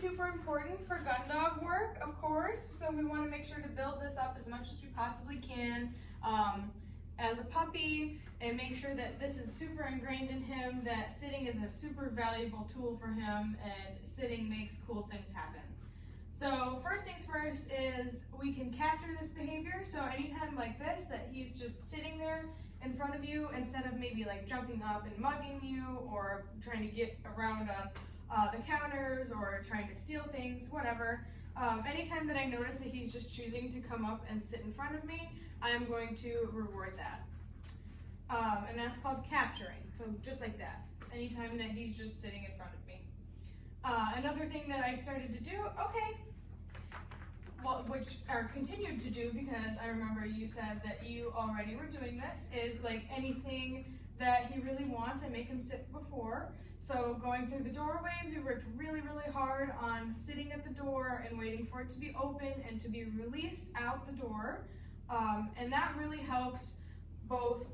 super important for gun dog work, of course, so we want to make sure to build this up as much as we possibly can as a puppy, and make sure that this is super ingrained in him, that sitting is a super valuable tool for him, and sitting makes cool things happen. So first things first is we can capture this behavior. So anytime like this, that he's just sitting there in front of you, instead of maybe like jumping up and mugging you, or trying to get around on the counters, or trying to steal things, whatever. Anytime that I notice that he's just choosing to come up and sit in front of me, I'm going to reward that. And that's called capturing, so just like that. Anytime that he's just sitting in front of me. Another thing that I started to do, continued to do, because I remember you said that you already were doing this, is like anything that he really wants, I make him sit before. So going through the doorways, we worked really, really hard on sitting at the door and waiting for it to be open and to be released out the door. And that really helps both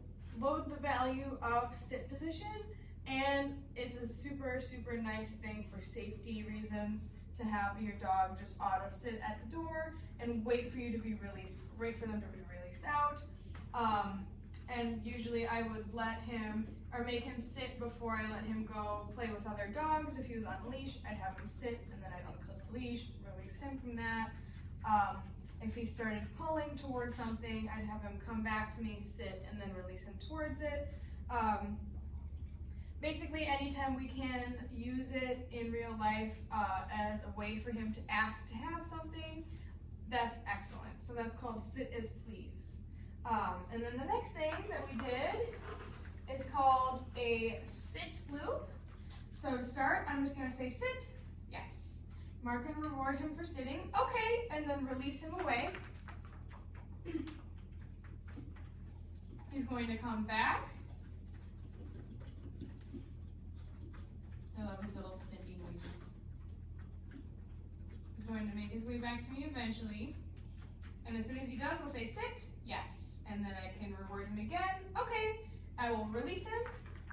load the value of sit position, and it's a super, super nice thing for safety reasons to have your dog just auto sit at the door and wait for you to be released, wait for them to be released out. And usually I would let him, or make him sit before I let him go play with other dogs. If he was on a leash, I'd have him sit, and then I'd unclip the leash, release him from that. If he started pulling towards something, I'd have him come back to me, sit, and then release him towards it. Basically, anytime we can use it in real life as a way for him to ask to have something, that's excellent. So that's called sit as please. And then the next thing that we did is called a sit loop. So to start, I'm just going to say sit, yes. Mark and reward him for sitting, okay, and then release him away. He's going to come back. I love his little sniffy noises. He's going to make his way back to me eventually. And as soon as he does, I'll say sit, yes. And then I can reward him again, okay. I will release him.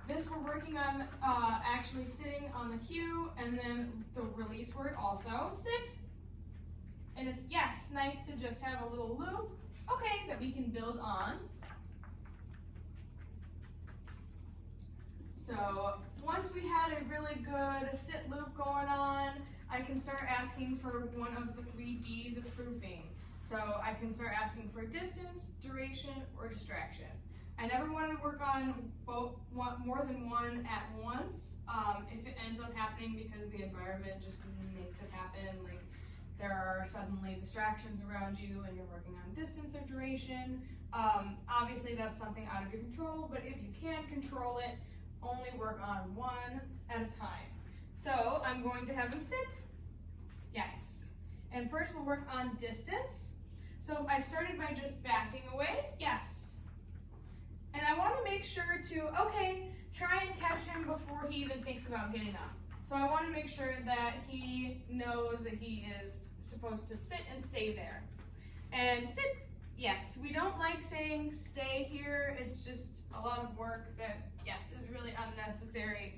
This we're working on actually sitting on the cue, and then the release word also, sit. And it's, yes, nice to just have a little loop, okay, that we can build on. So once we had a really good sit loop going on, I can start asking for one of the 3 Ds of proofing. So I can start asking for distance, duration, or distraction. I never want to work on more than one at once. If it ends up happening because the environment just makes it happen, like there are suddenly distractions around you and you're working on distance or duration, obviously that's something out of your control, but if you can control it, only work on one at a time. So I'm going to have him sit, yes. And first we'll work on distance. So I started by just backing away, yes. And I want to make sure to, okay, try and catch him before he even thinks about getting up. So I want to make sure that he knows that he is supposed to sit and stay there. And sit, yes, we don't like saying stay here. It's just a lot of work that, yes, is really unnecessary.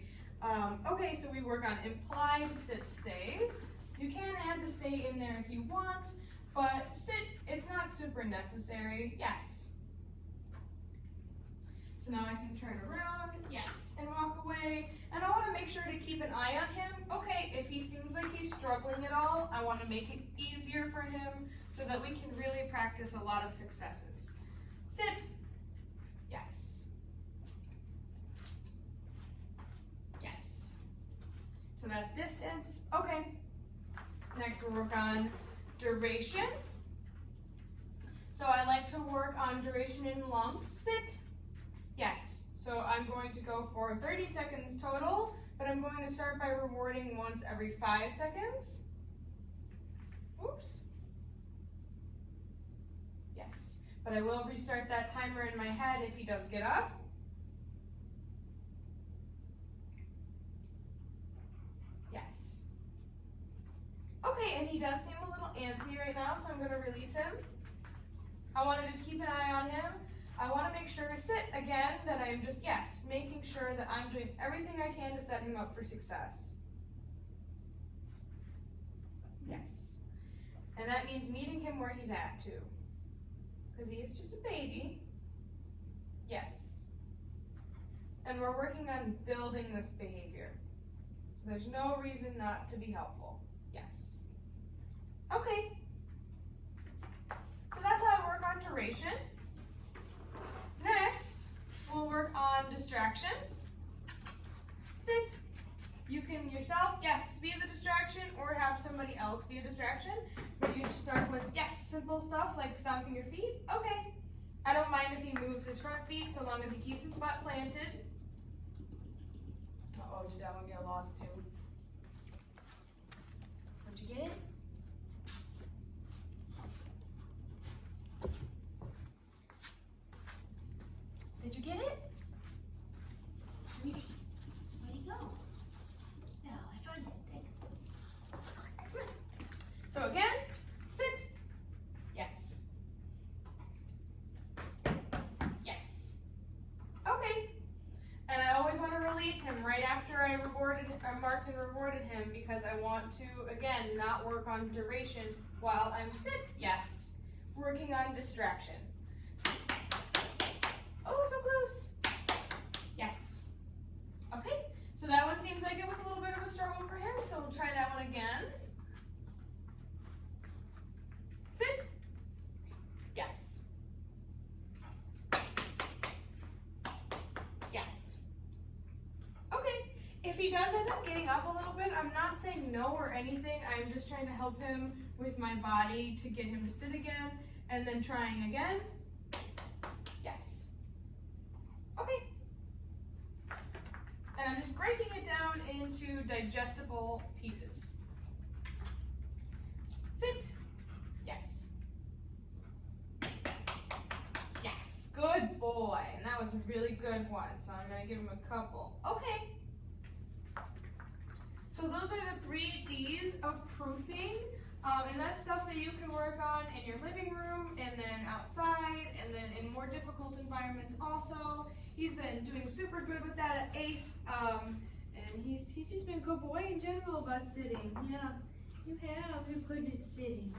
Okay, so we work on implied sit stays. You can add the stay in there if you want, but sit, it's not super necessary, yes. So now I can turn around, yes, and walk away. And I want to make sure to keep an eye on him. Okay, if he seems like he's struggling at all, I want to make it easier for him so that we can really practice a lot of successes. Sit, yes. Yes. So that's distance, okay. Next we'll work on duration. So I like to work on duration in lumps. Sit, yes. So I'm going to go for 30 seconds total, but I'm going to start by rewarding once every 5 seconds. Oops. Yes, but I will restart that timer in my head if he does get up. Yes. Okay, and he does seem a little antsy right now, so I'm going to release him. I want to just keep an eye on him. I want to make sure to sit again, that I'm just, yes, making sure that I'm doing everything I can to set him up for success. Yes. And that means meeting him where he's at too. Because he is just a baby. Yes. And we're working on building this behavior. So there's no reason not to be helpful. Yes. Okay. So that's how I work on duration. Next, we'll work on distraction. Sit. You can yourself, yes, be the distraction or have somebody else be a distraction. But you just start with, yes, simple stuff like stomping your feet. Okay. I don't mind if he moves his front feet so long as he keeps his butt planted. Uh-oh, did that one get lost too? Did you get it? Did you get it? Let me see. Where'd he go? No, I found it. So again, sit. Yes. Yes. Okay. And I always want to release him right after I marked and rewarded him because I want to, again, not work on duration while I'm sit. Yes. Working on distraction. Oh, so close. Yes. Okay. So that one seems like it was a little bit of a struggle for him, so we'll try that one again. Sit. Yes. Yes. Okay. If he does end up getting up a little bit, I'm not saying no or anything. I'm just trying to help him with my body to get him to sit again and then trying again. Yes. Okay. And I'm just breaking it down into digestible pieces. Sit. Yes. Yes. Good boy. And that was a really good one. So I'm going to give him a couple. Okay. So those are the 3 Ds of proofing. And that's stuff that you can work on in your living room and then outside and then in more difficult environments also. He's been doing super good with that at ACE. And he's just been a good boy in general about sitting. Yeah, you have. You're good at sitting.